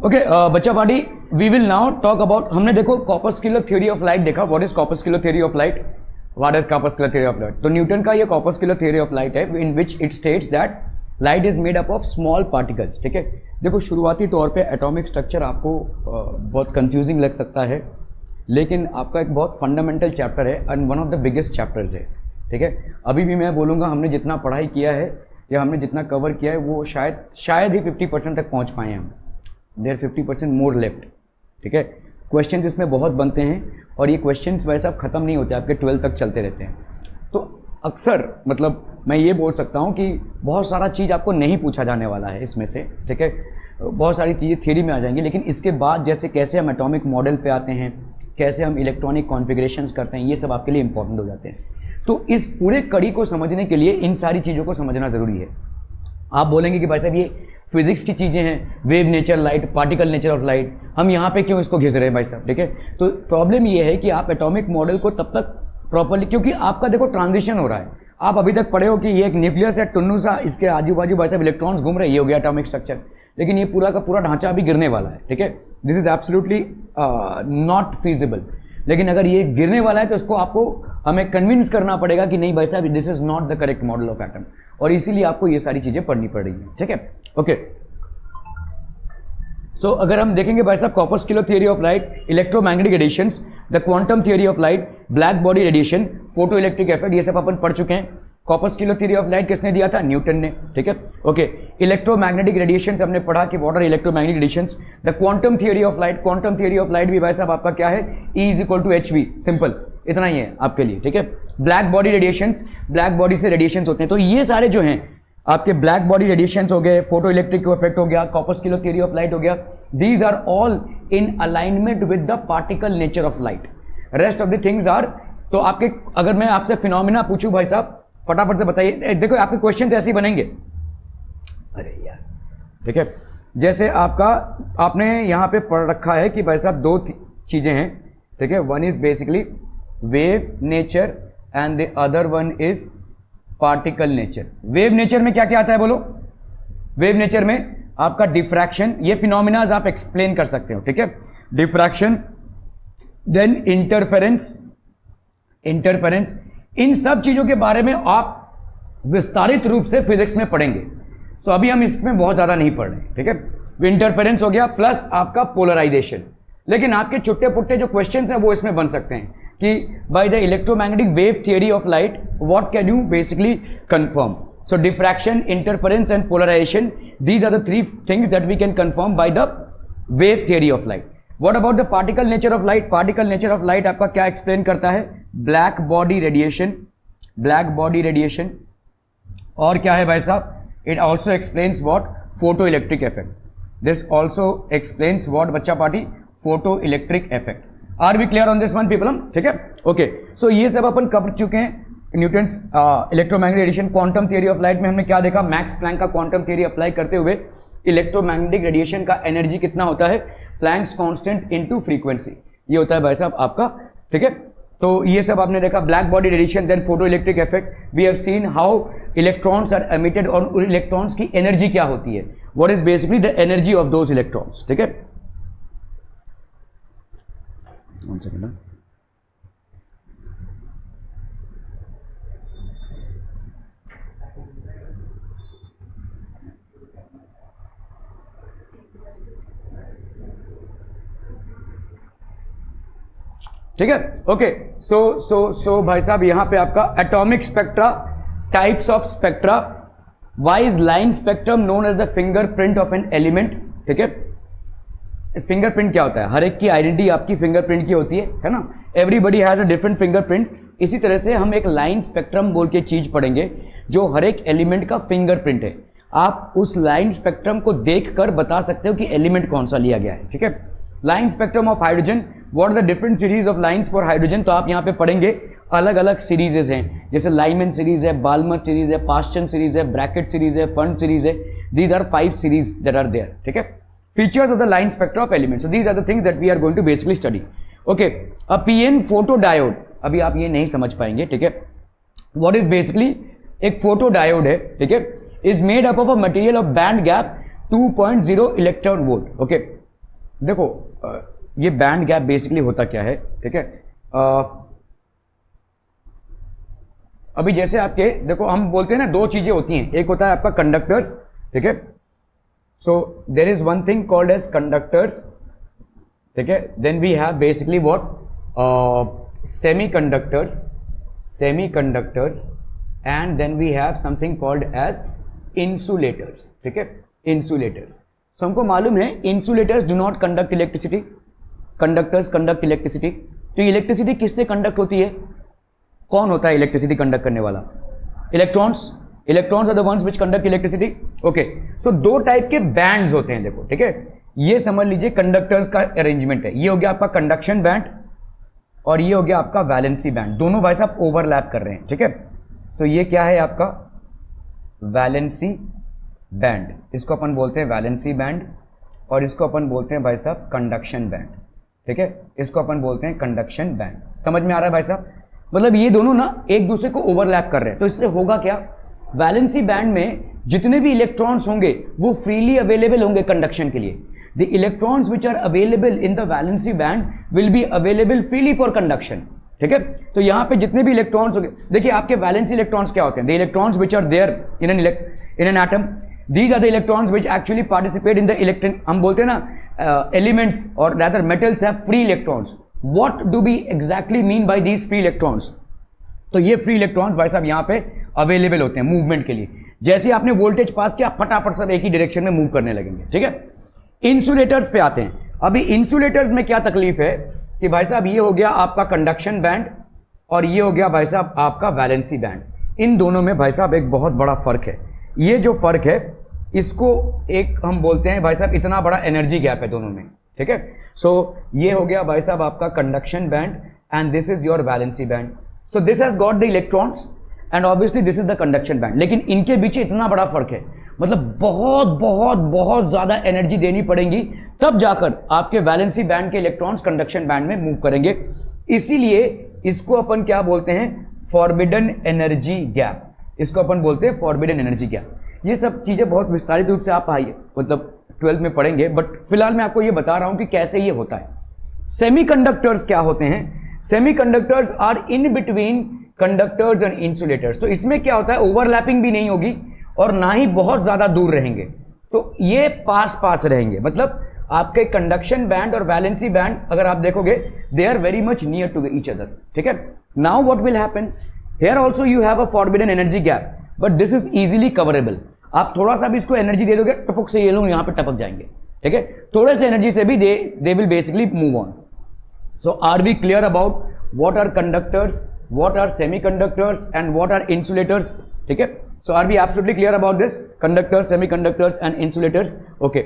Okay बच्चा party, we will now talk about, हमने देखो कॉर्पस्कुलर थ्योरी ऑफ लाइट देखा. What is corpuscular theory of light? What is corpuscular theory of light? तो Newton का ये corpuscular theory of light है in which it states that light is made up of small particles. ठीक है, देखो शुरुआती तौर पे एटॉमिक स्ट्रक्चर आपको बहुत कंफ्यूजिंग लग सकता है, लेकिन आपका एक बहुत फंडामेंटल चैप्टर है and one of the biggest chapters है. ठीक है, अभी भी मैं बोलूँगा हमने जितना पढ़ाई किया है या हमने जितना कवर किया है वो शायद ही 50% तक पहुँच पाए हैं हम. There 50% more left. ठीक है, क्वेश्चंस इसमें बहुत बनते हैं और ये क्वेश्चंस वैसे अब ख़त्म नहीं होते, आपके 12 तक चलते रहते हैं. तो अक्सर मतलब मैं ये बोल सकता हूँ कि बहुत सारा चीज़ आपको नहीं पूछा जाने वाला है इसमें से. ठीक है, बहुत सारी चीज़ें थ्योरी में आ जाएंगी, लेकिन इसके बाद जैसे कैसे हम एटॉमिक मॉडल पे आते हैं, कैसे हम इलेक्ट्रॉनिक कॉन्फ़िगरेशंस करते हैं, ये सब आपके लिए इंपॉर्टेंट हो जाते हैं. तो इस पूरे कड़ी को समझने के लिए इन सारी चीज़ों को समझना ज़रूरी है. आप बोलेंगे कि भाई साहब ये फिजिक्स की चीज़ें हैं, wave nature light, particle nature of light, हम यहाँ पे क्यों इसको घिस रहे हैं भाई साहब. ठीक है, तो प्रॉब्लम ये है कि आप एटॉमिक मॉडल को तब तक प्रॉपर्ली, क्योंकि आपका देखो ट्रांजिशन हो रहा है. आप अभी तक पढ़े हो कि ये एक न्यूक्लियस है, टुन्नू सा, इसके आजू बाजू भाई साहब इलेक्ट्रॉन्स घूम रहे हैं, ये हो गया एटॉमिक स्ट्रक्चर. लेकिन ये पूरा का पूरा ढांचा अभी गिरने वाला है. ठीक है, this is absolutely not feasible. लेकिन अगर ये गिरने वाला है तो उसको आपको हमें कन्विंस करना पड़ेगा कि नहीं भाई साहब this is not the correct model of atom, और इसीलिए आपको ये सारी चीजें पढ़नी पड़ रही है. ठीक है, ओके. सो अगर हम देखेंगे भाई साहब corpuscular theory of light, electromagnetic radiations, the quantum theory of light, black body radiation, photo electric effect, ये सब अपन पढ़ चुके हैं. कॉर्पस्कुलर थ्योरी ऑफ लाइट किसने दिया था? न्यूटन ने. ठीक है, ओके. इलेक्ट्रोमैग्नेटिक रेडिएशंस हमने पढ़ा कि what are electromagnetic radiations. The quantum theory of light, quantum theory of light भी भाई साहब आपका क्या है? E is equal to hv. Simple, इतना ही है आपके लिए. ठीक है, black body radiations, black body से रेडिएशंस होते हैं. तो ये सारे जो हैं आपके ब्लैक बॉडी रेडिएशंस हो गए, फोटो इलेक्ट्रिक इफेक्ट हो गया, कॉर्पस्कुलर थ्योरी ऑफ लाइट हो गया, these are all in alignment with the particle nature of light. Rest of the things are, तो आपके, अगर मैं आपसे फिनोमिना पूछूं भाई साहब फटाफट से बताइए. देखो आपके क्वेश्चन ऐसे ही बनेंगे. अरे यार, ठीक है, जैसे आपका आपने यहां पे पढ़ रखा है कि भाई साहब दो चीजें हैं. ठीक है, one is basically wave nature and the other one is particle nature. Wave nature में क्या क्या आता है बोलो? वेव नेचर में आपका डिफ्रैक्शन, ये फिनोमिनाज आप एक्सप्लेन कर सकते हो. ठीक है, डिफ्रैक्शन, देन इंटरफेरेंस, इन सब चीजों के बारे में आप विस्तारित रूप से फिजिक्स में पढ़ेंगे. सो अभी हम इसमें बहुत ज्यादा नहीं पढ़ रहे हैं. ठीक है, इंटरफेरेंस हो गया प्लस आपका पोलराइजेशन. लेकिन आपके छुट्टे पुट्टे जो क्वेश्चंस हैं वो इसमें बन सकते हैं कि by the electromagnetic wave theory of light what can you basically confirm. So diffraction, interference and polarisation, these are the three things that we can confirm by the wave theory of light. What about the particle nature of light? Particle nature of light आपका क्या explain करता है? Black body radiation, black body radiation, और क्या है भाई साहब? It also explains what? Photo electric effect. This also explains what बच्चा party? Photo electric effect. Are we clear on this one people? ठीक है, ओके. सो ये सब अपन कर चुके हैं. Newton's electromagnetic radiation, quantum theory of light में हमने क्या देखा? मैक्स प्लैंक का क्वांटम थियरी अप्लाई करते हुए इलेक्ट्रोमैग्नेटिक रेडिएशन का एनर्जी कितना होता है? प्लैंक्स कांस्टेंट इनटू फ्रीक्वेंसी, ये होता है भाई साहब आपका. ठीक है, तो ये सब आपने देखा. Black body radiation, then photo electric effect. We have seen how electrons are emitted, और इलेक्ट्रॉन्स की एनर्जी क्या होती है, what is basically the energy of those electrons. ठीक है, वन सेकंड. ठीक है, ओके. सो भाई साहब यहां पे आपका atomic spectra, types of spectra, why is line spectrum known as the fingerprint of an element. ठीक है, फिंगरप्रिंट क्या होता है? हर एक की आइडेंटिटी आपकी फिंगरप्रिंट की होती है ना. Everybody has a different fingerprint. इसी तरह से हम एक लाइन स्पेक्ट्रम बोल के चीज पढ़ेंगे जो हर एक एलिमेंट का फिंगरप्रिंट है. आप उस लाइन स्पेक्ट्रम को देखकर बता सकते हो कि एलिमेंट कौन सा लिया गया है. ठीक है, line spectrum of hydrogen, what are the different series of lines for hydrogen. तो आप यहाँ पे पढ़ेंगे अलग अलग सीरीजेस हैं, जैसे लाइमन सीरीज है, बाल्मर सीरीज है, पास्चन सीरीज है, ब्रैकेट सीरीज है, फंड सीरीज है. These are 5 series that are there. ठीक है, features of the line spectra of element. So these are the things that we are going to basically study. Okay, a PN photo diode, अभी आप ये नहीं समझ पाएंगे. ठीक है, व्हाट इज बेसिकली एक फोटो डायोड है. ठीक है, is made up of a material of band gap 2.0 electron volt. Okay, देखो ये बैंड गैप बेसिकली होता क्या है, ठीक है। अभी जैसे आपके देखो हम बोलते हैं ना, दो चीजें होती हैं, एक होता है आपका कंडक्टर्स, ठीक है। So there is one thing called as conductors, ठीक है। Then we have basically what semiconductors and then we have something called as insulators, ठीक है, इंसुलेटर्स। सो हमको मालूम है insulators do not conduct electricity, conductors conduct electricity. तो electricity किससे conduct होती है, कौन होता है इलेक्ट्रिसिटी कंडक्ट करने वाला, electrons. Electrons are the ones which conduct electricity, okay. So दो टाइप के बैंड्स होते हैं, देखो, ठीक है। ये समझ लीजिए कंडक्टर्स का अरेंजमेंट है, ये हो गया आपका कंडक्शन बैंड और ये हो गया आपका वैलेंसी बैंड, दोनों भाई साहब ओवरलैप कर रहे हैं, ठीक है। सो ये क्या है आपका वैलेंसी बैंड, इसको अपन बोलते हैं वैलेंसी बैंड और इसको अपन बोलते हैं भाई साहब कंडक्शन बैंड, ठीक है। इसको अपन बोलते हैं कंडक्शन बैंड। समझ में आ रहा है भाई साहब, मतलब ये दोनों ना एक दूसरे को ओवरलैप कर रहे हैं। तो इससे होगा क्या, वैलेंसी बैंड में जितने भी इलेक्ट्रॉन्स होंगे वो फ्रीली अवेलेबल होंगे कंडक्शन के लिए। The electrons which are available in the valency band will be available freely for conduction, ठीक है। तो यहां पे जितने भी इलेक्ट्रॉन्स होंगे, देखिए आपके वैलेंसी इलेक्ट्रॉन्स क्या होते हैं, the electrons which are there in an atom, these are the electrons which actually participate in the electron, हम बोलते हैं ना elements or rather metals have free electrons. What do we exactly mean by these free electrons, तो ये free electrons भाई साहब यहां पे अवेलेबल होते हैं मूवमेंट के लिए। जैसे आपने वोल्टेज पास किया फटाफट सब एक ही डायरेक्शन में मूव करने लगेंगे, ठीक है। इंसुलेटर्स पे आते हैं। अभी इंसुलेटर्स में क्या तकलीफ है कि भाई साहब ये हो गया आपका कंडक्शन बैंड और ये हो गया भाई साहब आपका वैलेंसी बैंड। इन दोनों में भाई साहब एक बहुत बड़ा फर्क है। ये जो फर्क है इसको एक हम बोलते हैं भाई साहब इतना बड़ा एनर्जी गैप है दोनों में, ठीक है। सो ये हो गया भाई साहब आपका conduction band and this is your valency band. So this has got the electrons and obviously this is the conduction band. लेकिन इनके बीच इतना बड़ा फर्क है, मतलब बहुत बहुत बहुत ज्यादा एनर्जी देनी पड़ेगी तब जाकर आपके वैलेंसी बैंड के इलेक्ट्रॉन्स कंडक्शन बैंड में मूव करेंगे। इसीलिए इसको अपन क्या बोलते हैं, फॉरबिडन एनर्जी गैप, इसको अपन बोलते हैं फॉरबिडन एनर्जी गैप। ये सब चीजें बहुत विस्तारित रूप से आप मतलब 12th में पढ़ेंगे, बट फिलहाल मैं आपको ये बता रहा हूं कि कैसे ये होता है। सेमीकंडक्टर्स क्या होते हैं, semiconductors are in between conductors and insulators. तो इसमें क्या होता है, ओवरलैपिंग भी नहीं होगी और ना ही बहुत ज्यादा दूर रहेंगे, तो ये पास पास रहेंगे। मतलब आपके कंडक्शन बैंड और वैलेंसी बैंड अगर आप देखोगे they are very much near to each other, ठीक है। Now what will happen, here also you have a forbidden energy gap but this is easily coverable. आप थोड़ा सा भी इसको एनर्जी दे दोगे टपक से ये लोग यहां पे टपक जाएंगे, ठीक है। थोड़े से एनर्जी से भी they will basically move on. So are we clear about what are conductors, what are semiconductors and what are insulators, ठीक है। So are we absolutely clear about this, conductors, semiconductors and insulators, okay।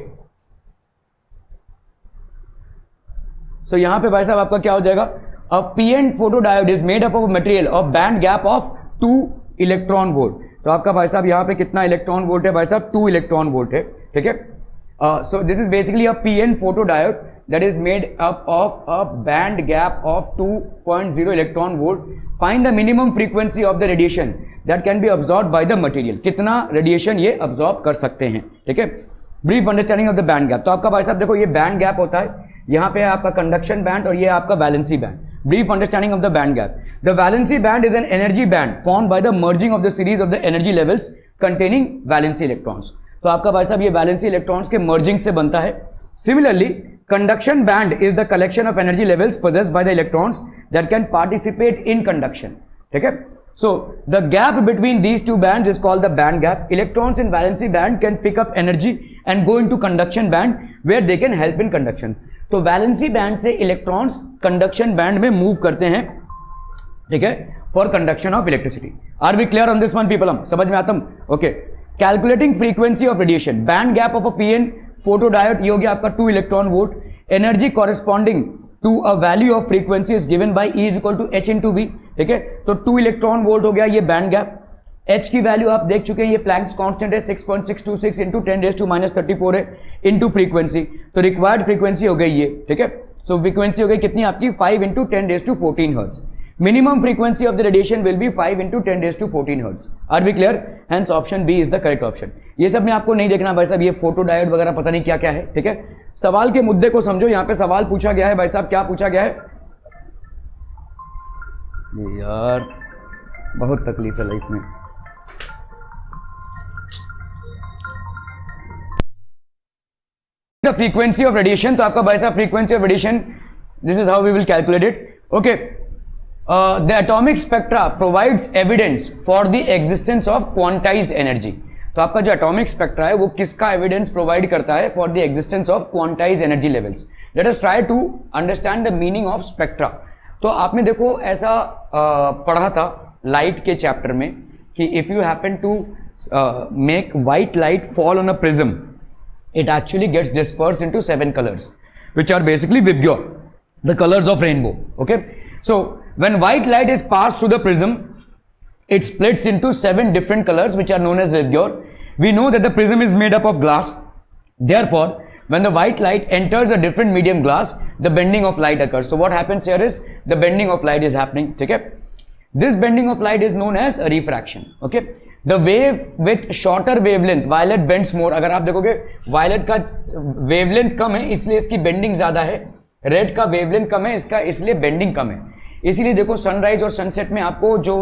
So यहां पे भाई साहब आपका क्या हो जाएगा, a PN photodiode is made up of a material of band gap of 2 electron volt। तो आपका भाई साहब यहां पे कितना इलेक्ट्रॉन वोल्ट है भाई साहब, 2 इलेक्ट्रॉन वोल्ट है, ठीक है। So this is basically a PN photodiode that is made up of a band gap of 2.0 electron volt। Find the minimum frequency of the radiation that can be absorbed by the material। कितना radiation ये absorb कर सकते हैं, ठीक है। Brief understanding of the band gap. तो आपका भाई साहब देखो ये बैंड गैप होता है, यहाँ पे आपका कंडक्शन बैंड और ये आपका valency band. Brief understanding of the band gap, the valency band is an energy band formed by the merging of the series of the energy levels containing valency electrons. तो आपका भाई साहब ये valency electrons के merging से बनता है। Similarly conduction band is the collection of energy levels possessed by the electrons that can participate in conduction, ठीक है। So the gap between these two bands is called the band gap। Electrons in valency band can pick up energy and go into conduction band where they can help in conduction। तो valency band से electrons conduction band में move करते हैं, ठीक है, for conduction of electricity। Are we clear on this one people? हम समझ में आता हूं, okay। Calculating frequency of radiation, band gap of a PN photodiode, ये हो गया आपका 2 electron volt. Energy corresponding to a value of frequency is given by E is equal to H into V, ठीक है। तो 2 इलेक्ट्रॉन वोल्ट हो गया ये बैंड गैप। H की वैल्यू आप देख चुके हैं, ये प्लैंक्स कांस्टेंट है 6.626 इंटू 10⁻³ है इंटू फ्रीक्वेंसी। तो रिक्वायर्ड फ्रीक्वेंसी हो गई ये, ठीक है। सो फ्रीक्वेंसी हो गई कितनी आपकी 5 into 10⁻14 hertz. Minimum frequency of the radiation will be 5 into 10 raised to 14 hertz. Are we clear? Hence option B is the correct option. ये सब में आपको नहीं देखना भाई साहब, ये फोटो डायोड वगैरह पता नहीं क्या क्या है, ठीक है। सवाल के मुद्दे को समझो। यहां पे सवाल पूछा गया है भाई साहब, क्या पूछा गया है यार, बहुत तकलीफ है लाइफ में। द फ्रीक्वेंसी ऑफ रेडिएशन, तो आपका भाई साहब frequency of radiation, this is how we will calculate it. Okay, the atomic spectra provides evidence for the existence of quantised energy. तो आपका जो एटॉमिक स्पेक्ट्रा है वो किसका एविडेंस प्रोवाइड करता है? For the existence of quantised energy levels. Let us try to understand the meaning of spectra. तो आपने देखो ऐसा पढ़ा था लाइट के चैप्टर में कि if you happen to make white light fall on a prism, it actually gets dispersed into 7 colors, which are basically Vibgyor, the colors of rainbow. Okay, so when white light is passed through the prism, it splits into 7 different colors, which are known as Vibgyor. We know that the prism is made up of glass. Therefore, when the white light enters a different medium glass, the bending of light occurs. So what happens here is the bending of light is happening. Okay, this bending of light is known as a refraction. Okay, the wave with shorter wavelength violet bends more. अगर आप देखोगे violet का wavelength कम है इसलिए इसकी bending ज्यादा है, red का वेवलेंथ कम है इसका इसलिए बेंडिंग कम है। इसीलिए देखो सनराइज और सनसेट में आपको जो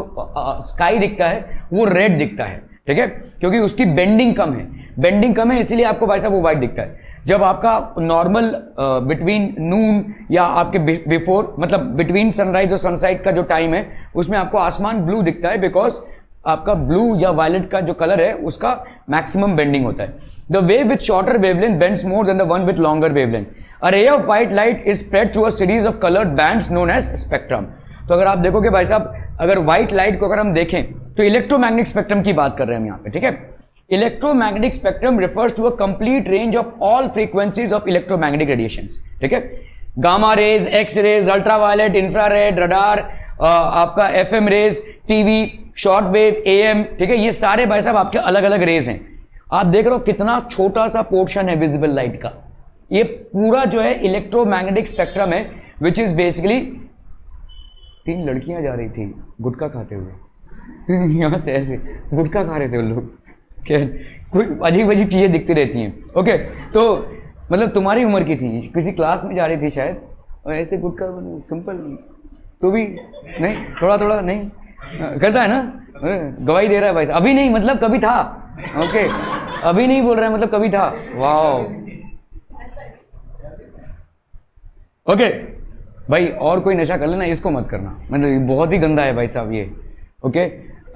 स्काई दिखता है वो रेड दिखता है, ठीक है, क्योंकि उसकी बेंडिंग कम है। बेंडिंग कम है इसीलिए आपको भाई साहब वो व्हाइट दिखता है। जब आपका नॉर्मल बिटवीन नून या आपके बिफोर मतलब बिटवीन सनराइज और सनसेट का जो टाइम है उसमें आपको आसमान ब्लू दिखता है, बिकॉज आपका ब्लू या वायलेट का जो कलर है उसका मैक्सिमम बेंडिंग होता है। The wave with shorter wavelength bends more than the one with longer wavelength. A ray of white light is spread through a series of coloured bands known as spectrum. तो अगर आप देखोगे भाई साहब, अगर white light को अगर हम देखें तो इलेक्ट्रोमैग्नेटिक स्पेक्ट्रम की बात कर रहे हैं हम यहाँ पे, ठीक है। Electromagnetic spectrum refers to a complete range of all frequencies of electromagnetic radiations, ठीक है। Gamma rays, X rays, ultraviolet, infrared, radar, आपका FM rays, TV, short wave, AM, ठीक है, ये सारे भाई साहब आपके अलग अलग रेज हैं। आप देख रहे हो कितना छोटा सा पोर्शन है विजिबल लाइट का। ये पूरा जो है इलेक्ट्रोमैग्नेटिक स्पेक्ट्रम है, विच इज बेसिकली 3 लड़कियां जा रही थी गुटखा खाते हुए यहां से ऐसे गुटखा खा रहे थे वो लोग, कोई अजीब अजीब चीजें दिखती रहती हैं। ओके, तो मतलब तुम्हारी उम्र की थी, किसी क्लास में जा रही थी शायद, और ऐसे गुटखा सिंपल। तो भी नहीं, थोड़ा थोड़ा नहीं करता है ना, गवाही दे रहा है भाई। अभी नहीं मतलब कभी था। ओके, अभी नहीं बोल रहा है मतलब कभी था। वाओ, ओके भाई, और कोई नशा कर लेना, इसको मत करना, मतलब ये बहुत ही गंदा है भाई साहब ये। ओके,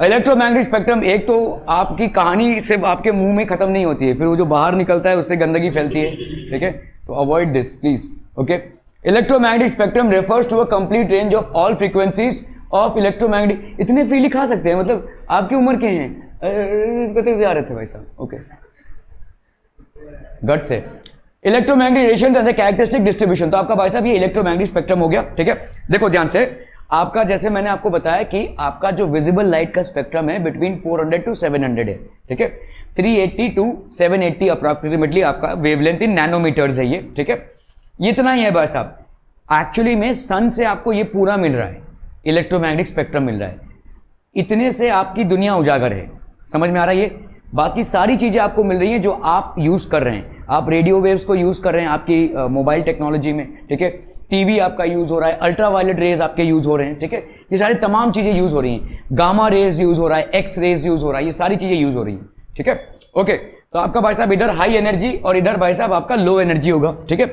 इलेक्ट्रोमैग्नेटिक स्पेक्ट्रम, एक तो आपकी कहानी सिर्फ आपके मुंह में खत्म नहीं होती है, फिर वो जो बाहर निकलता है उससे गंदगी फैलती है, ठीक है, तो avoid this please. Okay, electromagnetic spectrum refers to a complete range of all frequencies of electromagnetic. इतने फ्रीली खा सकते हैं, मतलब आपकी उम्र के हैं, कहते जा रहे थे भाई साहब। ओके, गट से electromagnetic radiation and the characteristic distribution. तो आपका भाई साहब ये इलेक्ट्रोमैग्नेटिक स्पेक्ट्रम हो गया, ठीक है। देखो ध्यान से, आपका जैसे मैंने आपको बताया कि आपका जो विजिबल लाइट का स्पेक्ट्रम है बिटवीन 400 टू 700 है, ठीक है। 380 टू 780 अप्रॉक्सिमेटली आपका वेवलेंथ इन नैनोमीटर्स है ये, ठीक है। इतना ही है भाई साहब। एक्चुअली में सन से आपको ये पूरा मिल रहा है, इलेक्ट्रोमैग्नेटिक स्पेक्ट्रम मिल रहा है, इतने से आपकी दुनिया उजागर है। समझ में आ रहा है ये? बाकी सारी चीजें आपको मिल रही हैं जो आप यूज कर रहे हैं। आप रेडियो वेव्स को यूज कर रहे हैं आपकी मोबाइल टेक्नोलॉजी में, ठीक है। टीवी आपका यूज हो रहा है, अल्ट्रावायलेट रेज आपके यूज हो रहे हैं, ठीक है। ये सारी तमाम चीजें यूज हो रही हैं, गामा रेज यूज हो रहा है, एक्स रेज यूज हो रहा है, ये सारी चीजें यूज हो रही हैं, ठीक है। ओके, तो आपका भाई साहब इधर हाई एनर्जी और इधर भाई साहब आपका लो एनर्जी होगा, ठीक है।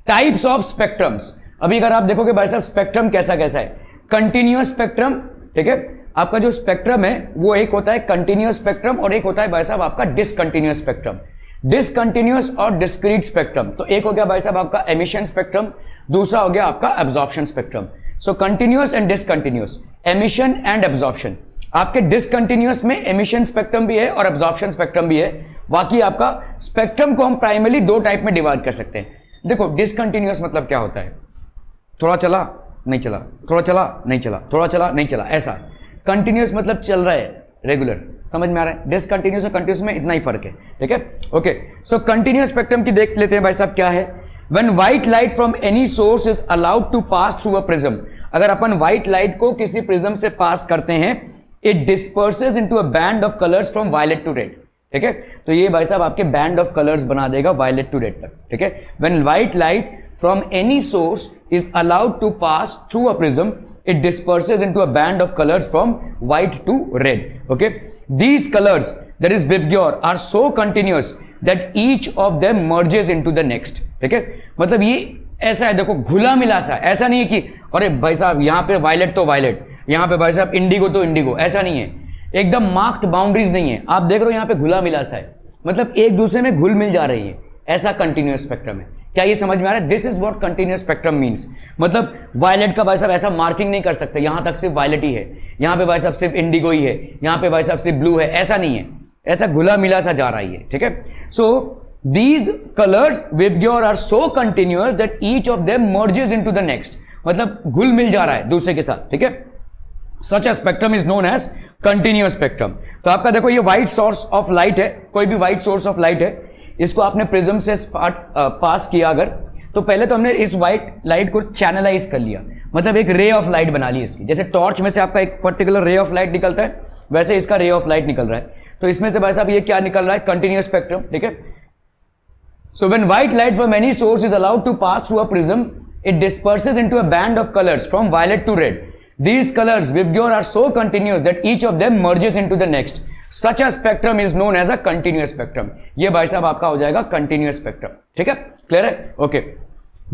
टाइप्स ऑफ स्पेक्ट्रम्स, अभी अगर आप देखोगे भाई साहब स्पेक्ट्रम कैसा कैसा है, कंटिन्यूअस स्पेक्ट्रम, ठीक है। आपका जो स्पेक्ट्रम है वो एक होता है कंटिन्यूअस स्पेक्ट्रम और एक होता है भाई साहब आपका डिसकंटिन्यूअस स्पेक्ट्रम। डिसकंटिन्यूअस और डिस्क्रीट स्पेक्ट्रम, तो एक हो गया भाई साहब आपका एमिशन स्पेक्ट्रम, दूसरा हो गया आपका absorption spectrum. So continuous and discontinuous, emission and absorption. आपके डिसकंटिन्यूअस में एमिशन स्पेक्ट्रम भी है और एब्जॉर्प्शन स्पेक्ट्रम भी है। बाकी आपका स्पेक्ट्रम को हम प्राइमरी 2 टाइप में डिवाइड कर सकते हैं। देखो डिसकंटिन्यूअस मतलब क्या होता है, थोड़ा चला नहीं चला, थोड़ा चला नहीं चला, थोड़ा चला नहीं चला, ऐसा। कंटिन्यूअस मतलब चल रहा है, रेगुलर। समझ में आ रहा है? डिसकंटिन्यूअस और कंटिन्यूअस में इतना ही फर्क है, ठीक है। ओके, सो कंटिन्यूअस स्पेक्ट्रम की देख लेते हैं भाई साहब क्या है। When white light from any source is allowed to pass through a prism, अगर अपन व्हाइट लाइट को किसी प्रिज्म से पास करते हैं, it disperses into a band of colours from violet to red, ठीक है। तो ये भाई साहब आपके बैंड ऑफ कलर्स बना देगा वायलेट टू रेड तक, ठीक है। When white light from any source is allowed to pass through a prism, it disperses into a band of colors from white to red. Okay, these colors, that is Vibgyor, are so continuous that each of them merges into the next. ठीक है, मतलब ये ऐसा है, देखो घुला मिला सा, ऐसा नहीं है कि अरे भाई साहब यहाँ पे वायलेट तो वायलेट, यहाँ पे भाई साहब इंडिगो तो इंडिगो, ऐसा नहीं है, एकदम मार्क्ड बाउंड्रीज नहीं है। आप देख रहे हो यहाँ पे घुला मिला सा है, मतलब एक दूसरे में घुल मिल जा रही है, ऐसा कंटिन्यूअस स्पेक्ट्रम है। क्या ये समझ में आ रहा है? This is what continuous spectrum means. मतलब वायलेट का भाई साहब ऐसा मार्किंग नहीं कर सकते, यहां तक सिर्फ वायलेट ही है, यहां पे भाई साहब सिर्फ इंडिगो ही है, यहां पे भाई साहब सिर्फ ब्लू है, ऐसा नहीं है, ऐसा घुला मिला सा जा रही है, ठीक है। So these colours VIBGYOR are so continuous that each of them merges into the next, मतलब घुल मिल जा रहा है दूसरे के साथ, ठीक है। Such a spectrum is known as continuous spectrum. तो आपका देखो ये व्हाइट सोर्स ऑफ लाइट है, कोई भी व्हाइट सोर्स ऑफ लाइट है, इसको आपने प्रिज्म से पास किया अगर, तो पहले तो हमने इस व्हाइट लाइट को चैनलाइज कर लिया, मतलब एक रे ऑफ लाइट बना ली इसकी। जैसे टॉर्च में से आपका एक पर्टिकुलर रे ऑफ लाइट निकलता है, वैसे इसका रे ऑफ लाइट निकल रहा है। तो इसमें से भाई साहब ये क्या निकल रहा है? कंटिन्यूअस स्पेक्ट्रम, ठीक है। So when white light from any source is allowed to pass through a prism, it disperses into a band of colours from violet to red. These colors Vibgyor are so continuous that each of them merges into the next. Such a spectrum is known as a continuous spectrum. ये भाई साहब आपका हो जाएगा continuous spectrum, ठीक है, clear है? Okay.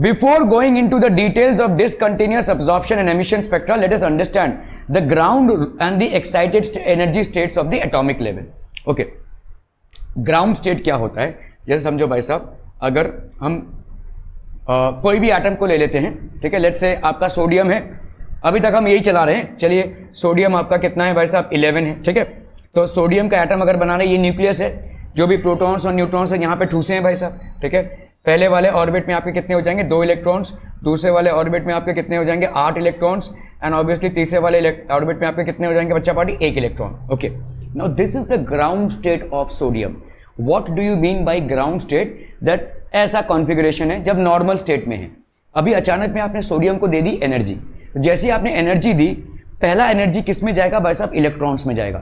Before going into the details of discontinuous absorption and emission spectra, let us understand the ground and the excited energy states of the atomic level. Okay. Ground state क्या होता है? जैसे समझो भाई साहब, अगर हम कोई भी एटम को ले लेते हैं, ठीक है, लेट्स से आपका सोडियम है, अभी तक हम यही चला रहे हैं, चलिए सोडियम आपका कितना है भाई साहब? 11 है, ठीक है। तो सोडियम का एटम अगर बनाना है, ये न्यूक्लियस है, जो भी प्रोटॉन्स और न्यूट्रॉन्स है यहाँ पे ठूसे हैं भाई साहब, ठीक है। पहले वाले ऑर्बिट में आपके कितने हो जाएंगे? 2 इलेक्ट्रॉन्स, दूसरे वाले ऑर्बिट में आपके कितने हो जाएंगे? 8 इलेक्ट्रॉन्स, एंड ऑब्वियसली तीसरे वाले ऑर्बिट में आपके कितने हो जाएंगे बच्चा party? 1 electron. Okay, now this is the ground state of sodium. What do you mean by ground state? That ऐसा कॉन्फिगरेशन है जब नॉर्मल स्टेट में है। अभी अचानक में आपने सोडियम को दे दी एनर्जी, जैसे आपने एनर्जी दी, पहला एनर्जी किस में जाएगा भाई साहब? इलेक्ट्रॉन्स में जाएगा।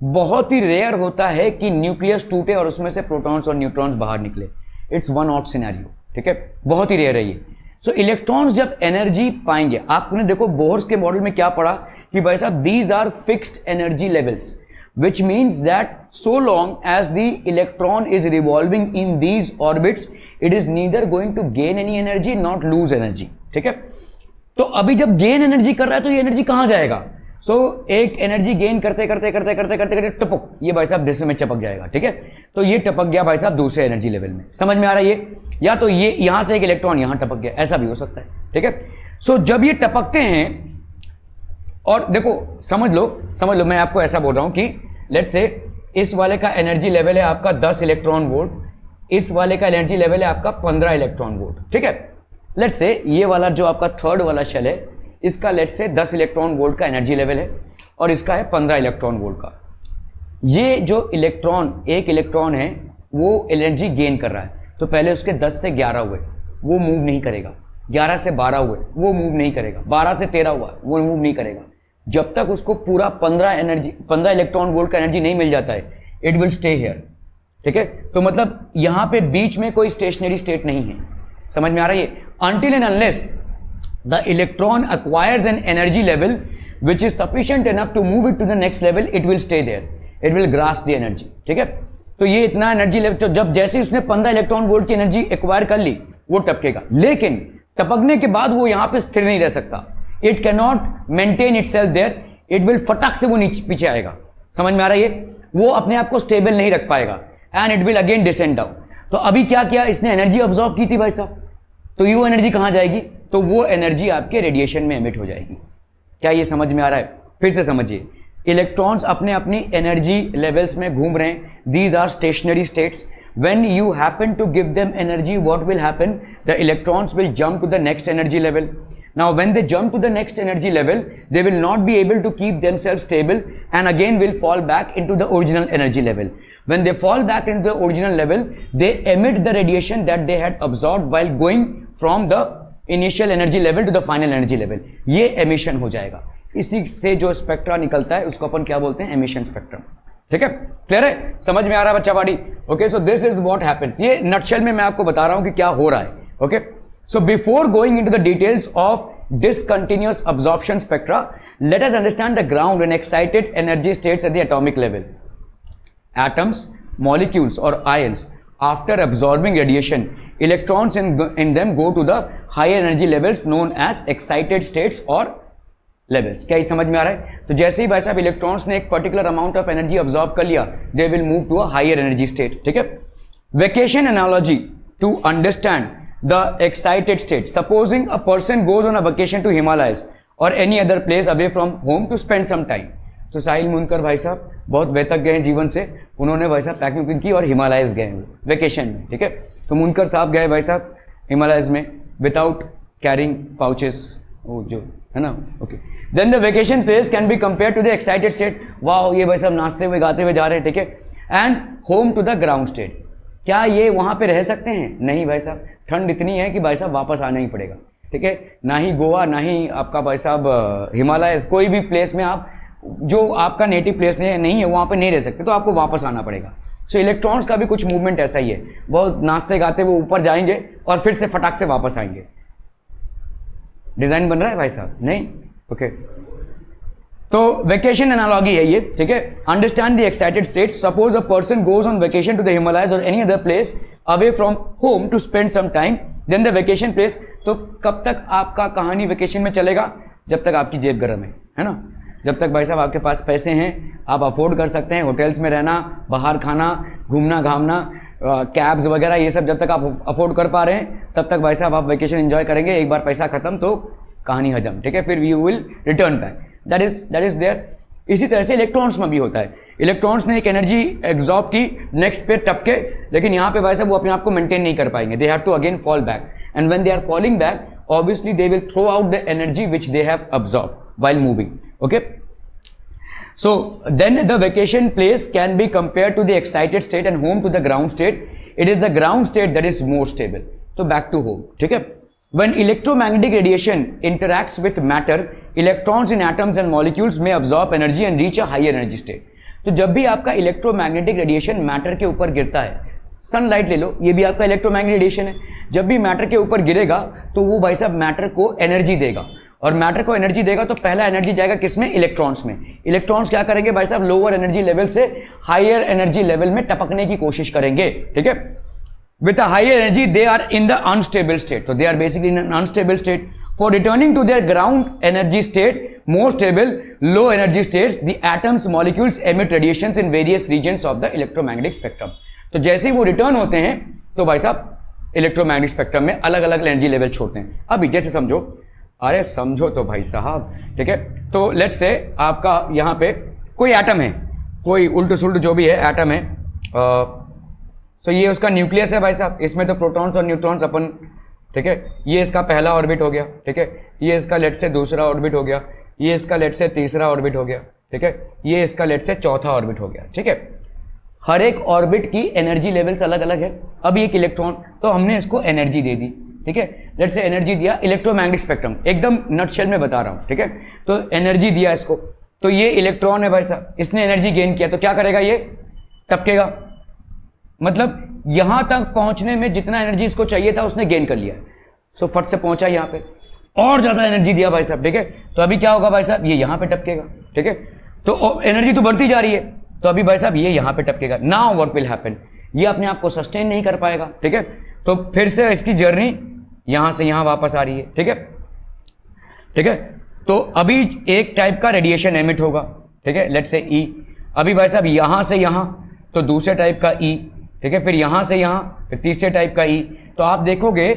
बहुत ही रेयर होता है कि न्यूक्लियस टूटे और उसमें से प्रोटॉन्स और न्यूट्रॉन्स बाहर निकले। इट्स वन ऑट सिनेरियो, ठीक है, बहुत ही रेयर है ये। सो इलेक्ट्रॉन्स जब एनर्जी पाएंगे, आपने देखो बोर्स के मॉडल में क्या पढ़ा कि भाई साहब these are fixed energy levels, which means that so long as the electron is revolving in these orbits, it is neither going to gain any energy not lose energy, ठीक है। तो अभी जब गेन एनर्जी कर रहा है तो ये एनर्जी कहां जाएगा? सो एक एनर्जी गेन करते करते करते करते करते करते टपक, ये भाई साहब दूसरे में चपक जाएगा, ठीक है। तो ये टपक गया भाई साहब दूसरे एनर्जी लेवल में, समझ में आ रहा है ये? या तो ये यहां से एक इलेक्ट्रॉन यहां टपक गया, ऐसा भी हो सकता है, ठीक है। सो जब ये टपकते हैं, और देखो समझ लो मैं आपको ऐसा बोल रहा हूं कि लेट्स से इस वाले का एनर्जी लेवल है आपका 10 इलेक्ट्रॉन वोल्ट, इस वाले का एनर्जी लेवल है आपका 15 इलेक्ट्रॉन वोल्ट, ठीक है। लेट्स से ये वाला जो आपका थर्ड वाला शेल है, इसका लेट्स से 10 इलेक्ट्रॉन वोल्ट का एनर्जी लेवल है और इसका है 15 इलेक्ट्रॉन वोल्ट का। ये जो इलेक्ट्रॉन, एक इलेक्ट्रॉन है, वो एनर्जी गेन कर रहा है, तो पहले उसके 10 से 11 हुए, वो मूव नहीं करेगा। 11 से 12 हुए, वो मूव नहीं करेगा। 12 से 13 हुआ, वो मूव नहीं करेगा। जब तक उसको पूरा 15 इलेक्ट्रॉन वोल्ट का एनर्जी नहीं मिल जाता है, इट विल स्टे हियर, ठीक है। तो मतलब यहां पे बीच में कोई स्टेशनरी स्टेट नहीं है, समझ में आ रहा है? until and unless the electron acquires an energy level which is sufficient enough to move it to the next level, it will stay there, it will grasp the energy, ठीक है। तो ये इतना एनर्जी लेवल, तो जब जैसे उसने 15 electron volt की एनर्जी एक्वायर कर ली, वो टपकेगा, लेकिन टपकने के बाद वो यहां पे स्थिर नहीं रह सकता। It can not maintain itself there, it will फटाक से वो नीचे पीछे आएगा, समझ में आ रहा है? ये वो अपने आप को स्टेबल नहीं रख पाएगा and it will again descend down. तो अभी क्या किया इसने? एनर्जी ऑब्जॉर्व की थी भाई साहब, तो ये वो एनर्जी कहां जाएगी? तो वो एनर्जी आपके रेडिएशन में एमिट हो जाएगी। क्या ये समझ में आ रहा है? फिर से समझिए, इलेक्ट्रॉन्स अपने अपनी एनर्जी लेवल्स में घूम रहे हैं, these are stationary states. when you happen to give them energy, what will happen? The electrons will jump to the next energy level. Now when they jump to the next energy level, they will not be able to keep themselves stable and again will fall back into the original energy level. When they fall back into the original level, they emit the radiation that they had absorbed while going from the initial energy level to the final energy level, ये emission हो जाएगा। इसी से जो spectra निकलता है उसको अपन क्या बोलते हैं, एमिशन स्पेक्ट्रम। ठीक है, क्लियर है, समझ में आ रहा है बच्चा party? Okay, so this is what happens. ये नटशेल में मैं आपको बता रहा हूं कि क्या हो रहा है। Okay, so before going into the details of discontinuous absorption spectra, let us understand the ground and excited energy states at the atomic level. Atoms, molecules or ions, after absorbing radiation, electrons in them go to the higher energy levels known as excited states or levels. क्या ये समझ में आ रहा है? तो जैसे ही भाई साहब इलेक्ट्रॉन्स ने एक particular amount of energy absorb कर लिया, they will move to a higher energy state. ठीक है, vacation analogy to understand the excited state. Supposing a person goes on a vacation to Himalayas or any other place away from home to spend some time. तो साहिल मुनकर भाई साहब बहुत बेतक गए हैं जीवन से, उन्होंने भाई साहब पैकिंग की और हिमालयस गए वेकेशन में। ठीक है, तो मुनकर साहब गए भाई साहब हिमालयस में विदाउट कैरिंग पाउचेस, वो जो है ना। Okay, then the vacation place can be compare to the excited state. वाह, ये भाई साहब नाचते हुए गाते हुए जा रहे हैं। ठीक है, and home to the ground state. क्या ये वहां पे रह सकते हैं? नहीं भाई साहब, ठंड इतनी है कि भाई साहब वापस आना ही पड़ेगा। ठीक है, ना ही गोवा ना ही आपका भाई साहब हिमालय, कोई भी प्लेस में आप जो आपका नेटिव प्लेस नहीं है वहां पे नहीं रह सकते, तो आपको वापस आना पड़ेगा। सो इलेक्ट्रॉन्स का भी कुछ मूवमेंट ऐसा ही है, बहुत नाचते गाते वो ऊपर जाएंगे और फिर से फटाक से वापस आएंगे। डिजाइन बन रहा है भाई साहब? नहीं? ओके, तो वेकेशन एनालॉजी है ये। ठीक है, understand the excited state. Suppose a person goes on vacation to the Himalayas और any other place away from home to spend some time, then the vacation place. तो कब तक आपका कहानी वेकेशन में चलेगा? जब तक आपकी जेब गर्म है ना, जब तक भाई साहब आपके पास पैसे हैं, आप अफोर्ड कर सकते हैं होटल्स में रहना, बाहर खाना, घूमना घामना, कैब्स वगैरह, ये सब जब तक आप अफोर्ड कर पा रहे हैं तब तक भाई साहब आप वेकेशन एंजॉय करेंगे। एक बार पैसा खत्म तो कहानी हजम। ठीक है, फिर you will return back, that is there. इसी तरह से इलेक्ट्रॉन्स में भी होता है। इलेक्ट्रॉन्स ने एक एनर्जी एब्जॉर्ब की, नेक्स्ट पे टपके, लेकिन यहाँ पे भाई साहब वो अपने आप को मेंटेन नहीं कर पाएंगे, they have to again fall back, and when they are falling back obviously they will throw out the energy which they have absorb while moving. Okay, so then the vacation place can be compared to the excited state and home to the ground state. It is the ground state that is more stable. So back to home. ठीक है, when electromagnetic radiation interacts with matter, electrons in atoms and molecules may absorb energy and reach a higher energy state. तो जब भी आपका electromagnetic radiation matter के ऊपर गिरता है, सनलाइट ले लो, ये भी आपका इलेक्ट्रोमैग्नेटिक रेडिएशन है, जब भी मैटर के ऊपर गिरेगा तो वो भाई साहब मैटर को एनर्जी देगा, और मैटर को एनर्जी देगा तो पहला एनर्जी जाएगा किसमें? इलेक्ट्रॉन्स में। इलेक्ट्रॉन्स क्या करेंगे भाई साहब? लोअर एनर्जी लेवल से हायर एनर्जी लेवल में टपकने की कोशिश करेंगे। ठीक है, with a higher energy they are in the unstable state, तो they are basically in unstable state. For returning to their ground energy state, more stable low energy states, the atoms molecules emit radiations in various regions of the electromagnetic spectrum. तो जैसे ही वो return होते हैं तो भाई साहब electromagnetic spectrum में अलग अलग एनर्जी लेवल छोड़ते हैं। अभी जैसे समझो, अरे समझो तो भाई साहब, ठीक है, तो लेट्स से आपका यहां पे कोई एटम है, कोई उल्ट सुल्ट जो भी है एटम है, तो ये उसका न्यूक्लियस है भाई साहब, इसमें तो प्रोटॉन्स और न्यूट्रॉन्स अपन, ठीक है, ये इसका पहला ऑर्बिट हो गया। ठीक है, ये इसका लेट से दूसरा ऑर्बिट हो गया, ये इसका लेट से तीसरा ऑर्बिट हो गया। ठीक है, ये इसका लेट से चौथा ऑर्बिट हो गया। ठीक है, हर एक ऑर्बिट की एनर्जी लेवल्स अलग अलग है। अब एक इलेक्ट्रॉन, तो हमने इसको एनर्जी दे दी। ठीक है, लेट से एनर्जी दिया, इलेक्ट्रोमैग्नेटिक स्पेक्ट्रम एकदम नटशेल में बता रहा हूं। ठीक है, तो एनर्जी दिया इसको, तो ये इलेक्ट्रॉन है भाई साहब, इसने एनर्जी गेन किया, तो क्या करेगा? ये टपकेगा, मतलब यहां तक पहुंचने में जितना एनर्जी इसको चाहिए था उसने गेन कर लिया। सो फट से पहुंचा यहां पे, और ज्यादा एनर्जी दिया भाई साहब। ठीक है, तो अभी क्या होगा भाई साहब? ये यहां पे टपकेगा। ठीक है, तो एनर्जी तो बढ़ती जा रही है, तो अभी भाई साहब ये यहां पे टपकेगा। Now what will happen? ये अपने आप को सस्टेन नहीं कर पाएगा। ठीक है, तो फिर से इसकी जर्नी यहां से यहां वापस आ रही है। ठीक है, ठीक है, तो अभी एक टाइप का रेडिएशन एमिट होगा। ठीक है, लेट्स से ई। अभी भाई साहब यहां से यहां, तो दूसरे टाइप का ई। ठीक है, फिर यहां से यहां, फिर तीसरे टाइप का ई। तो आप देखोगे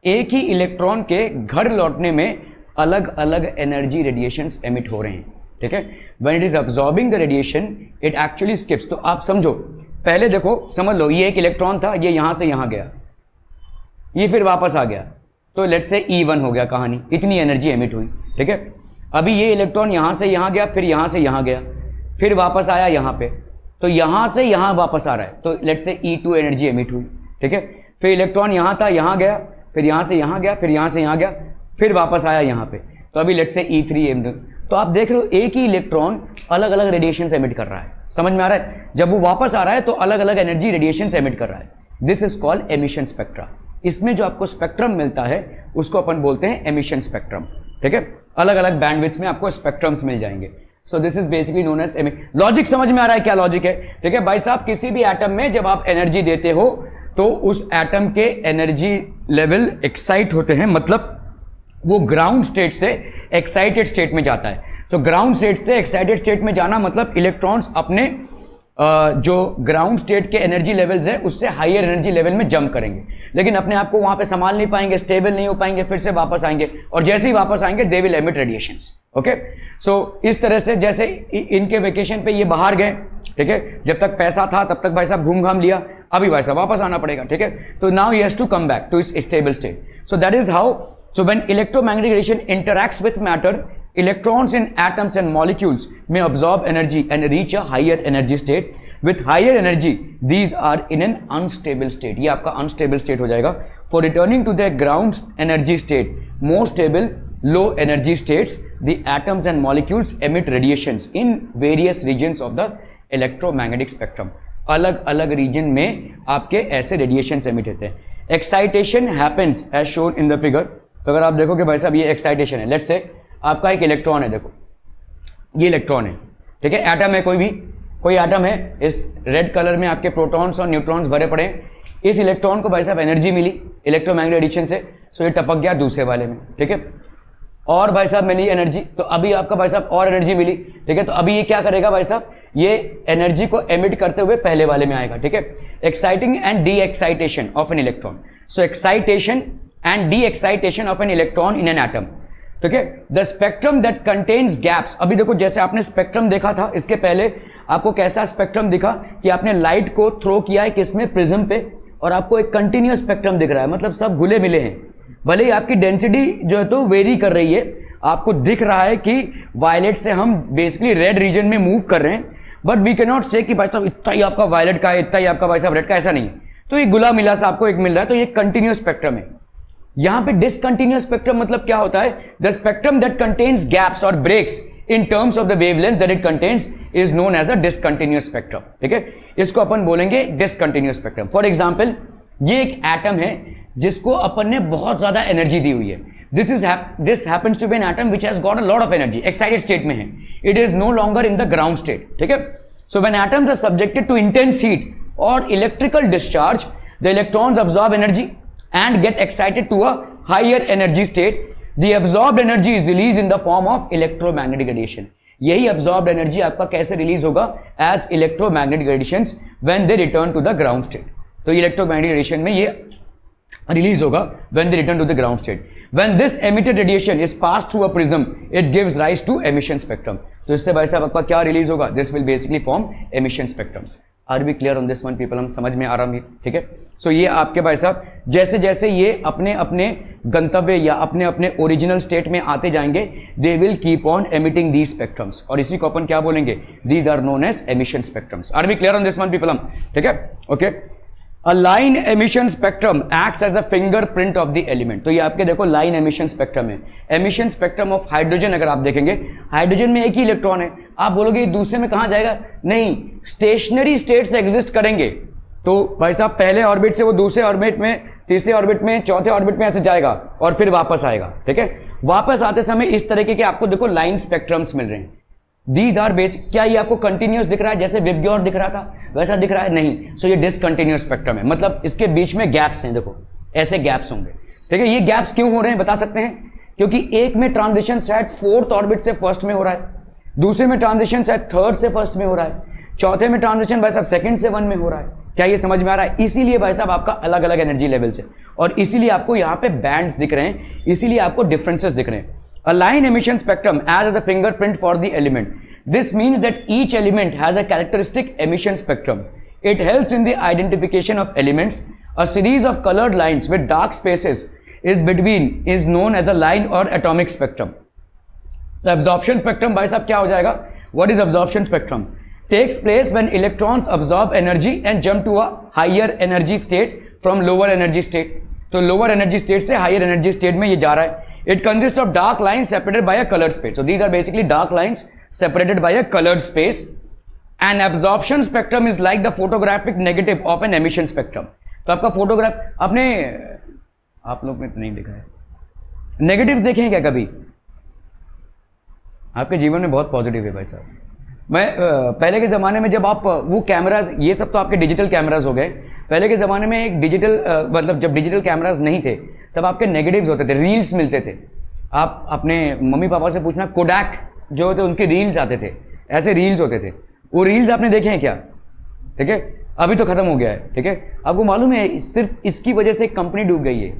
एक ही इलेक्ट्रॉन के घर लौटने में अलग अलग एनर्जी रेडिएशंस एमिट हो रहे हैं। ठीक है, when it is absorbing the radiation it actually skips. तो आप समझो, पहले देखो, समझ लो ये एक इलेक्ट्रॉन था, ये यहां से यहां गया, ये फिर वापस आ गया, तो लेट्स से E1 हो गया कहानी, इतनी एनर्जी एमिट हुई। ठीक है, अभी ये इलेक्ट्रॉन यहां से यहां गया, फिर यहां से यहां गया, फिर वापस आया यहां पे, तो यहां से यहां वापस आ रहा है, तो let's say E2 energy emit हुई। ठीक है, फिर इलेक्ट्रॉन यहां था, यहां गया, फिर यहाँ से यहाँ गया, फिर यहाँ से यहाँ गया, फिर वापस आया यहाँ पे। तो अभी लेट्स से E3 तो आप देख रहे हो एक ही इलेक्ट्रॉन अलग अलग रेडिएशन एमिट कर रहा है। समझ में आ रहा है? जब वो वापस आ रहा है तो अलग अलग एनर्जी रेडिएशन एमिट कर रहा है। This is called emission spectra. इसमें जो आपको स्पेक्ट्रम मिलता है उसको अपन बोलते हैं एमिशन स्पेक्ट्रम। ठीक है, अलग अलग बैंडविड्थ में आपको स्पेक्ट्रम्स मिल जाएंगे। So this is basically known as logic. समझ में आ रहा है क्या लॉजिक है? ठीक है भाई साहब, किसी भी एटम में जब आप एनर्जी देते हो तो उस एटम के एनर्जी लेवल एक्साइट होते हैं, मतलब वो ग्राउंड स्टेट से एक्साइटेड स्टेट में जाता है। तो ग्राउंड स्टेट से एक्साइटेड स्टेट में जाना मतलब इलेक्ट्रॉन्स अपने जो ग्राउंड स्टेट के एनर्जी लेवल्स है उससे हायर एनर्जी लेवल में जंप करेंगे, लेकिन अपने आप को वहां पे संभाल नहीं पाएंगे, स्टेबल नहीं हो पाएंगे, फिर से वापस आएंगे, और जैसे ही वापस आएंगे they will emit radiations. Okay, so इस तरह से जैसे इनके वेकेशन पे ये बाहर गए, ठीक है, जब तक पैसा था तब तक भाई साहब घूम घाम लिया, अभी भाई साहब वापस आना पड़ेगा। ठीक है, तो now he has to come back to its stable state. So that is how, so when electromagnetic radiation interacts with matter, electrons in atoms and molecules may absorb energy and reach a higher energy state. With higher energy, these are in an unstable state. ये आपका unstable state हो जाएगा. For returning to their ground energy state, more stable low energy states, the atoms and molecules emit radiations in various regions of the electromagnetic spectrum. अलग अलग reason में आपके ऐसे radiation emit होते हैं. Excitation happens as shown in the figure. तो अगर आप देखोगे भाई साहब ये एक्साइटेशन है, लेट्स से आपका एक इलेक्ट्रॉन है, देखो ये इलेक्ट्रॉन है, ठीक है, एटम है, कोई एटम है, इस रेड कलर में आपके प्रोटॉन्स और न्यूट्रॉन्स भरे पड़े हैं. इस इलेक्ट्रॉन को भाई साहब एनर्जी मिली इलेक्ट्रोमैग्नेटिक रेडिएशन से, सो ये टपक गया दूसरे वाले में. ठीक है, और भाई साहब मिली एनर्जी, तो अभी आपका भाई साहब और एनर्जी मिली. ठीक है, तो अभी ये क्या करेगा भाई साहब, ये एनर्जी को एमिट करते हुए पहले वाले में आएगा. ठीक है, exciting and D excitation of an electron. So excitation and de-excitation of an electron in an atom. ठीक है, the spectrum that contains gaps. अभी देखो जैसे आपने स्पेक्ट्रम देखा था, इसके पहले आपको कैसा स्पेक्ट्रम दिखा कि आपने लाइट को थ्रो किया है किसमें, प्रिज्म पे, और आपको एक कंटिन्यूअस स्पेक्ट्रम दिख रहा है, मतलब सब घुले मिले हैं. भले ही आपकी डेंसिटी जो है तो वेरी कर रही है, आपको दिख रहा है कि वायलेट से हम बेसिकली रेड रीजन में मूव कर रहे हैं, बट वी कैन नॉट से कि भाई साहब इतना ही आपका वायलेट का है, इतना ही आपका भाई साहब रेड का, ऐसा नहीं. तो ये गुला मिला सा आपको एक मिल रहा है, तो ये कंटिन्यूअस स्पेक्ट्रम है. यहां पे डिसकंटिन्यूअस स्पेक्ट्रम मतलब क्या होता है, the spectrum that contains gaps और breaks in terms of the wavelength that it contains is known as a discontinuous spectrum. ठीक है, इसको अपन बोलेंगे डिसकंटिन्यूअस स्पेक्ट्रम. फॉर एग्जांपल, ये एक एटम है जिसको अपन ने बहुत ज्यादा एनर्जी दी हुई है. This happens to be an atom which has got a lot of energy, excited state में है, it is no longer in the ground state. ठीक है, so when atoms are subjected to intense heat और electrical discharge, the electrons absorb energy and get excited to a higher energy state. The absorbed energy is released in the form of electromagnetic radiation. यही absorbed energy आपका कैसे release होगा, as electromagnetic radiations when they return to the ground state. तो electromagnetic radiation में ये release होगा when they return to the ground state. When this emitted radiation is passed through a prism, it gives rise to emission spectrum. तो इससे भाई साहब आपका क्या रिलीज होगा, this will basically form emission spectrums. Are we clear on this one people, हम समझ में आ रहा है. ठीक है, सो ये आपके भाई साहब जैसे जैसे ये अपने अपने गंतव्य या अपने अपने ओरिजिनल स्टेट में आते जाएंगे, they will keep on emitting these spectrums, और इसी को अपन क्या बोलेंगे, these are known as emission spectrums. Are we clear on this one people हम. ठीक है, okay. A line emission spectrum acts as a fingerprint of the element. तो ये आपके देखो लाइन एमिशन स्पेक्ट्रम है. एमिशन स्पेक्ट्रम ऑफ हाइड्रोजन अगर आप देखेंगे, हाइड्रोजन में एक ही इलेक्ट्रॉन है, आप बोलोगे दूसरे में कहां जाएगा, नहीं, स्टेशनरी स्टेट्स एग्जिस्ट करेंगे. तो भाई साहब पहले ऑर्बिट से वो दूसरे ऑर्बिट में, तीसरे ऑर्बिट में, चौथे ऑर्बिट में ऐसे जाएगा और फिर वापस आएगा. ठीक है, वापस आते समय इस तरीके के आपको देखो लाइन स्पेक्ट्रम्स मिल रहे हैं. These are basic. क्या ये आपको कंटिन्यूअस दिख रहा है जैसे विबग्योर दिख रहा था वैसा दिख रहा है, नहीं. सो ये डिसकंटिन्यूअस स्पेक्ट्रम है, मतलब इसके बीच में गैप्स हैं, देखो ऐसे गैप्स होंगे. ठीक है, ये गैप्स क्यों हो रहे हैं बता सकते हैं, क्योंकि एक में ट्रांजिशन शायद फोर्थ ऑर्बिट से फर्स्ट में हो रहा है, दूसरे में ट्रांजिशन शायद थर्ड से फर्स्ट में हो रहा है, चौथे में ट्रांजिशन भाई साहब सेकंड से वन में हो रहा है. क्या ये समझ में आ रहा है? इसीलिए भाई साहब आपका अलग अलग एनर्जी लेवल से, और इसीलिए आपको यहाँ पे बैंड्स दिख रहे हैं, इसीलिए आपको डिफरेंसेस दिख रहे हैं. A line emission spectrum as a fingerprint for the element. This means that each element has a characteristic emission spectrum. It helps in the identification of elements. A series of colored lines with dark spaces is known as a line or atomic spectrum. The absorption spectrum भाई साहब क्या हो जाएगा? What is absorption spectrum? Takes place when electrons absorb energy and jump to a higher energy state from lower energy state. तो lower energy state से higher energy state में ये जा रहा है. It consist of dark lines separated by a coloured space. So these are basically dark lines separated by a coloured space. And absorption spectrum is like the photographic negative of an emission spectrum. तो आपका photograph आप लोग ने तो नहीं देखा है, negatives देखे हैं क्या कभी? आपके जीवन में बहुत पॉजिटिव है भाई साहब. मैं पहले के ज़माने में जब आप वो कैमराज, ये सब तो आपके डिजिटल कैमराज हो गए. पहले के ज़माने में एक डिजिटल मतलब जब डिजिटल कैमराज नहीं थे तब आपके नेगेटिव्स होते थे, रील्स मिलते थे. आप अपने मम्मी पापा से पूछना, कोडैक जो होते उनके रील्स आते थे, ऐसे रील्स होते थे. वो रील्स आपने देखे हैं क्या? ठीक है, अभी तो ख़त्म हो गया है. ठीक है, आपको मालूम है सिर्फ इसकी वजह से एक कंपनी डूब गई है.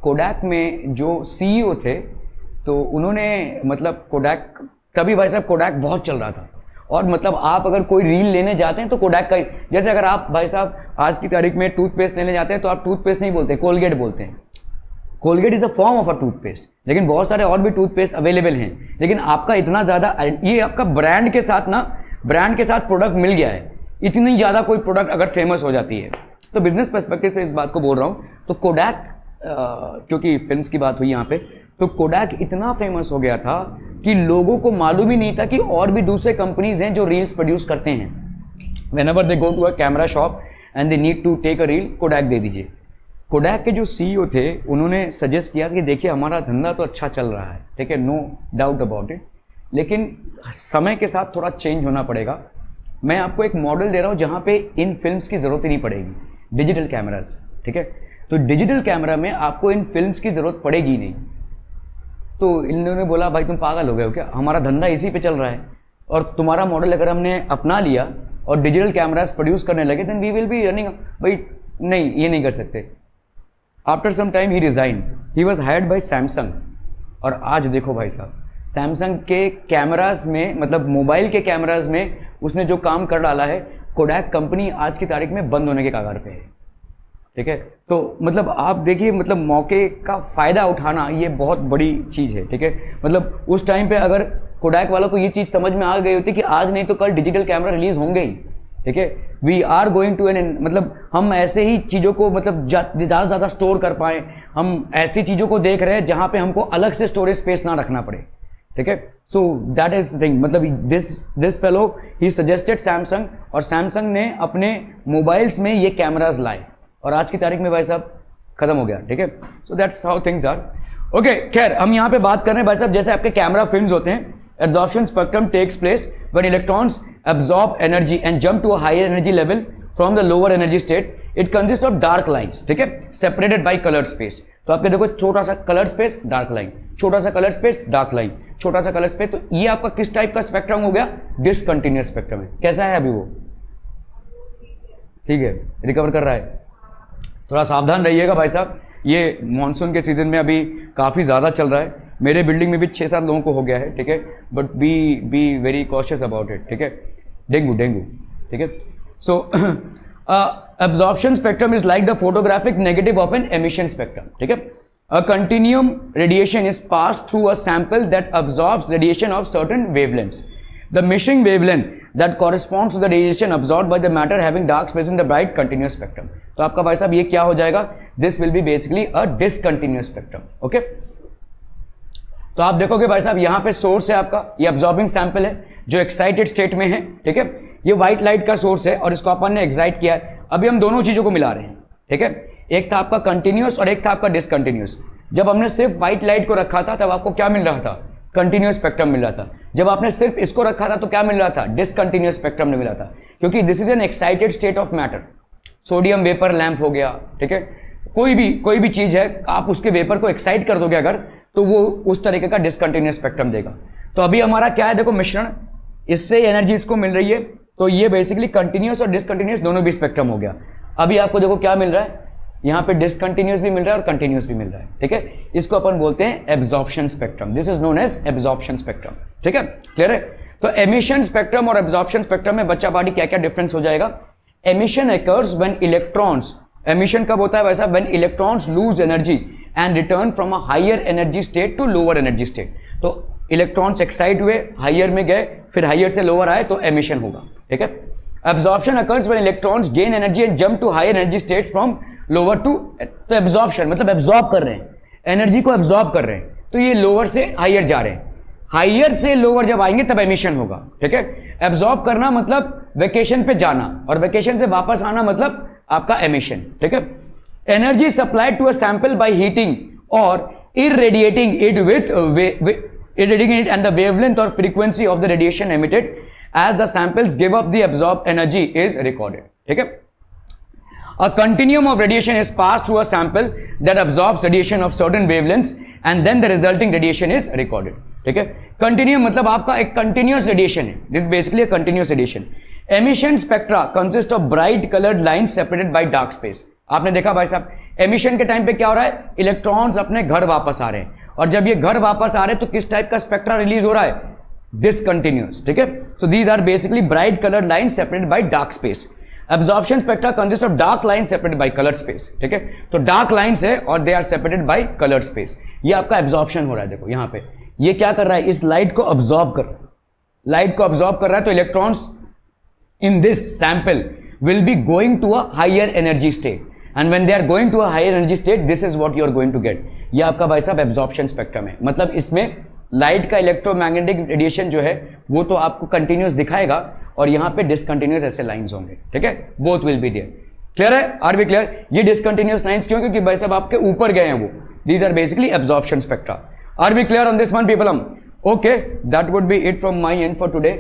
कोडैक में जो सीईओ थे तो उन्होंने मतलब कोडैक, तभी भाई साहब कोडैक बहुत चल रहा था. और मतलब आप अगर कोई रील लेने जाते हैं तो कोडैक का, जैसे अगर आप भाई साहब आज की तारीख में टूथपेस्ट लेने जाते हैं तो आप टूथपेस्ट नहीं बोलते, कोलगेट बोलते हैं. Colgate is a form of a toothpaste, लेकिन बहुत सारे और भी टूथपेस्ट अवेलेबल हैं. लेकिन आपका इतना ज़्यादा, ये आपका ब्रांड के साथ ना, ब्रांड के साथ प्रोडक्ट मिल गया है. इतनी ज़्यादा कोई प्रोडक्ट अगर फेमस हो जाती है तो बिजनेस पर्सपेक्टिव से इस बात को बोल रहा हूँ. तो कोडैक, क्योंकि फिल्म्स की बात हुई यहाँ पे, तो कोडैक इतना फेमस हो गया था कि लोगों को मालूम ही नहीं था कि और भी दूसरे कंपनीज हैं जो रील्स प्रोड्यूस करते हैं. Whenever they go to a camera shop and they need to take a reel, Kodak दे दीजिए. कोडैक के जो सीईओ थे उन्होंने सजेस्ट किया कि देखिए हमारा धंधा तो अच्छा चल रहा है, ठीक है, नो डाउट अबाउट इट, लेकिन समय के साथ थोड़ा चेंज होना पड़ेगा. मैं आपको एक मॉडल दे रहा हूँ जहाँ पे इन फिल्म्स की ज़रूरत ही नहीं पड़ेगी, डिजिटल कैमराज. ठीक है, तो डिजिटल कैमरा में आपको इन फिल्म्स की ज़रूरत पड़ेगी नहीं. तो इन्होंने बोला भाई तुम पागल हो गए हो क्या, हमारा धंधा इसी पे चल रहा है और तुम्हारा मॉडल अगर हमने अपना लिया और डिजिटल कैमराज प्रोड्यूस करने लगे then we will be running. भाई नहीं, ये नहीं कर सकते. After some time he resign, he was hired by Samsung. और आज देखो भाई साहब, सैमसंग के कैमराज में, मतलब मोबाइल के कैमराज में उसने जो काम कर डाला है, कोडैक कंपनी आज की तारीख में बंद होने के कगार पे है. ठीक है, तो मतलब आप देखिए, मतलब मौके का फ़ायदा उठाना ये बहुत बड़ी चीज़ है. ठीक है, मतलब उस टाइम पे अगर कोडैक वालों को ये चीज़ समझ में आ गई होती कि आज नहीं तो कल डिजिटल कैमरा रिलीज होंगे ही. ठीक है, we are going to an, मतलब हम ऐसे ही चीज़ों को मतलब ज़्यादा से ज़्यादा स्टोर कर पाएँ. हम ऐसी चीज़ों को देख रहे हैं जहाँ पे हमको अलग से स्टोरेज स्पेस ना रखना पड़े. ठीक है, सो दैट इज थिंग. मतलब this fellow he suggested Samsung, और सैमसंग ने अपने मोबाइल्स में ये कैमराज लाए और आज की तारीख में भाई साहब खत्म हो गया. ठीक है, so that's how things are. Okay, खैर हम यहाँ पे बात कर रहे हैं भाई साहब, जैसे आपके कैमरा फिल्म्स होते हैं, absorption spectrum takes place when electrons absorb energy and jump to a higher energy level from the lower energy state. It consists of dark lines, ठीक है, separated by colored space. तो आपके देखो छोटा सा colour space, dark line, छोटा सा colour space, dark line, छोटा सा कलर स्पेस. तो ये आपका किस टाइप का स्पेक्ट्रम हो गया? डिसकंटिन्यूअस स्पेक्ट्रम है. कैसा है अभी वो? ठीक है, रिकवर कर रहा है. थोड़ा सावधान रहिएगा भाई साहब, ये मानसून के सीजन में अभी काफ़ी ज़्यादा चल रहा है. मेरे बिल्डिंग में भी 6-7 लोगों को हो गया है. ठीक है, but be very cautious about it. ठीक है, डेंगू. ठीक है, सो absorption spectrum is like the photographic negative of an emission spectrum. ठीक है, a continuum radiation is passed through a sample that absorbs radiation of certain wavelengths. The emission wavelength that corresponds to the radiation absorbed by the matter having dark space in the bright continuous spectrum. तो आपका भाई साहब ये क्या हो जाएगा? This will be basically a discontinuous spectrum. Okay? तो आप देखोगे भाई साहब यहाँ पे सोर्स है आपका, ये अब्जॉर्बिंग सैंपल है जो एक्साइटेड स्टेट में है. ठीक है, ये व्हाइट लाइट का सोर्स है और इसको अपन ने एक्साइट किया है. अभी हम दोनों चीजों को मिला रहे हैं. ठीक है, एक था आपका कंटिन्यूअस और एक था आपका डिसकंटिन्यूअस. जब हमने सिर्फ व्हाइट लाइट को रखा था तब आपको क्या मिल रहा था? कंटिन्यूअस स्पेक्ट्रम मिल रहा था. जब आपने सिर्फ इसको रखा था तो क्या मिल रहा था? डिसकंटिन्यूअस स्पेक्ट्रम मिल रहा था, क्योंकि this is an excited state of matter. Sodium vapour lamp हो गया, ठीक है, कोई भी चीज है, आप उसके वेपर को एक्साइट कर दोगे अगर, तो वो उस तरीके का डिसकंटिन्यूअस स्पेक्ट्रम देगा. तो अभी हमारा क्या है, देखो मिश्रण, इससे एनर्जी इसको मिल रही है, तो ये बेसिकली कंटिन्यूअस और डिसकंटिन्यूअस दोनों भी स्पेक्ट्रम हो गया. अभी आपको देखो क्या मिल रहा है, यहाँ पे डिसकंटिन्यूअस भी मिल रहा है और कंटिन्यूअस भी मिल रहा है. ठीक है, इसको अपन बोलते हैं absorption spectrum. This is known as absorption spectrum. ठीक है, क्लियर है? तो एमिशन स्पेक्ट्रम और एब्जॉर्प्शन स्पेक्ट्रम में बच्चा पार्टी क्या क्या डिफरेंस हो जाएगा? Emission occurs when electrons, emission कब होता है वैसा? when electrons lose energy and return from a higher energy state to lower energy state. तो इलेक्ट्रॉन्स एक्साइट हुए, हाइयर में गए, फिर हाइयर से लोअर आए, तो एमिशन होगा. ठीक है, absorption occurs when electrons gain energy and jump to higher energy states from lower to, तो एब्जॉर्प्शन मतलब एब्जॉर्ब कर रहे हैं, एनर्जी को एब्जॉर्ब कर रहे हैं, तो ये लोअर से हायर जा रहे हैं, हायर से लोअर जब आएंगे तब एमिशन होगा, ठीक है। एब्जॉर्ब करना मतलब वेकेशन पे जाना, और वेकेशन से वापस आना मतलब आपका एमिशन, ठीक है। Energy supplied to a sample by heating और irradiating it with irradiating it and the wavelength or frequency of the radiation emitted as the samples give up the absorbed energy is recorded, ठीक है। A continuum of radiation is passed through a sample that absorbs radiation of certain wavelengths and then the resulting radiation is recorded, ठीक है। Continuum मतलब आपका एक continuous radiation है, this is basically a continuous radiation. Emission spectra consist of bright colored lines separated by dark space. आपने देखा भाई साहब, एमिशन के टाइम पे क्या हो रहा है, इलेक्ट्रॉन्स अपने घर वापस आ रहे हैं, और जब ये घर वापस आ रहे हैं तो किस टाइप का स्पेक्ट्रा रिलीज हो रहा है, डिसकंटिन्यूअस, ठीक है। So these are basically bright coloured line separated by dark space. Absorption spectra consist of dark line separated by coloured space, ठीक है। तो डार्क लाइंस है और they are separated by coloured space. ये आपका एब्जॉर्प्शन हो रहा है, देखो यहां पे ये क्या कर रहा है, इस लाइट को अब्जॉर्ब कर, लाइट को अब्जॉर्ब कर रहा है, तो electrons in this sample will be going to a higher energy state, and when they are going to a higher energy state, this is what you are going to get. ये आपका भाई साहब absorption spectrum है, मतलब इसमें light का electromagnetic radiation जो है वो तो आपको कंटिन्यूस दिखाएगा, और यहाँ पे डिसकंटिन्यूस ऐसे लाइंस होंगे, ठीक है, both will be there. Clear है, आर बी क्लियर? ये डिसकंटिन्यूस लाइंस क्यों, क्योंकि भाई साहब आपके ऊपर गए हैं वो, these are basically absorption spectra. Are we clear on this one people? Okay, that would be it from my end for today.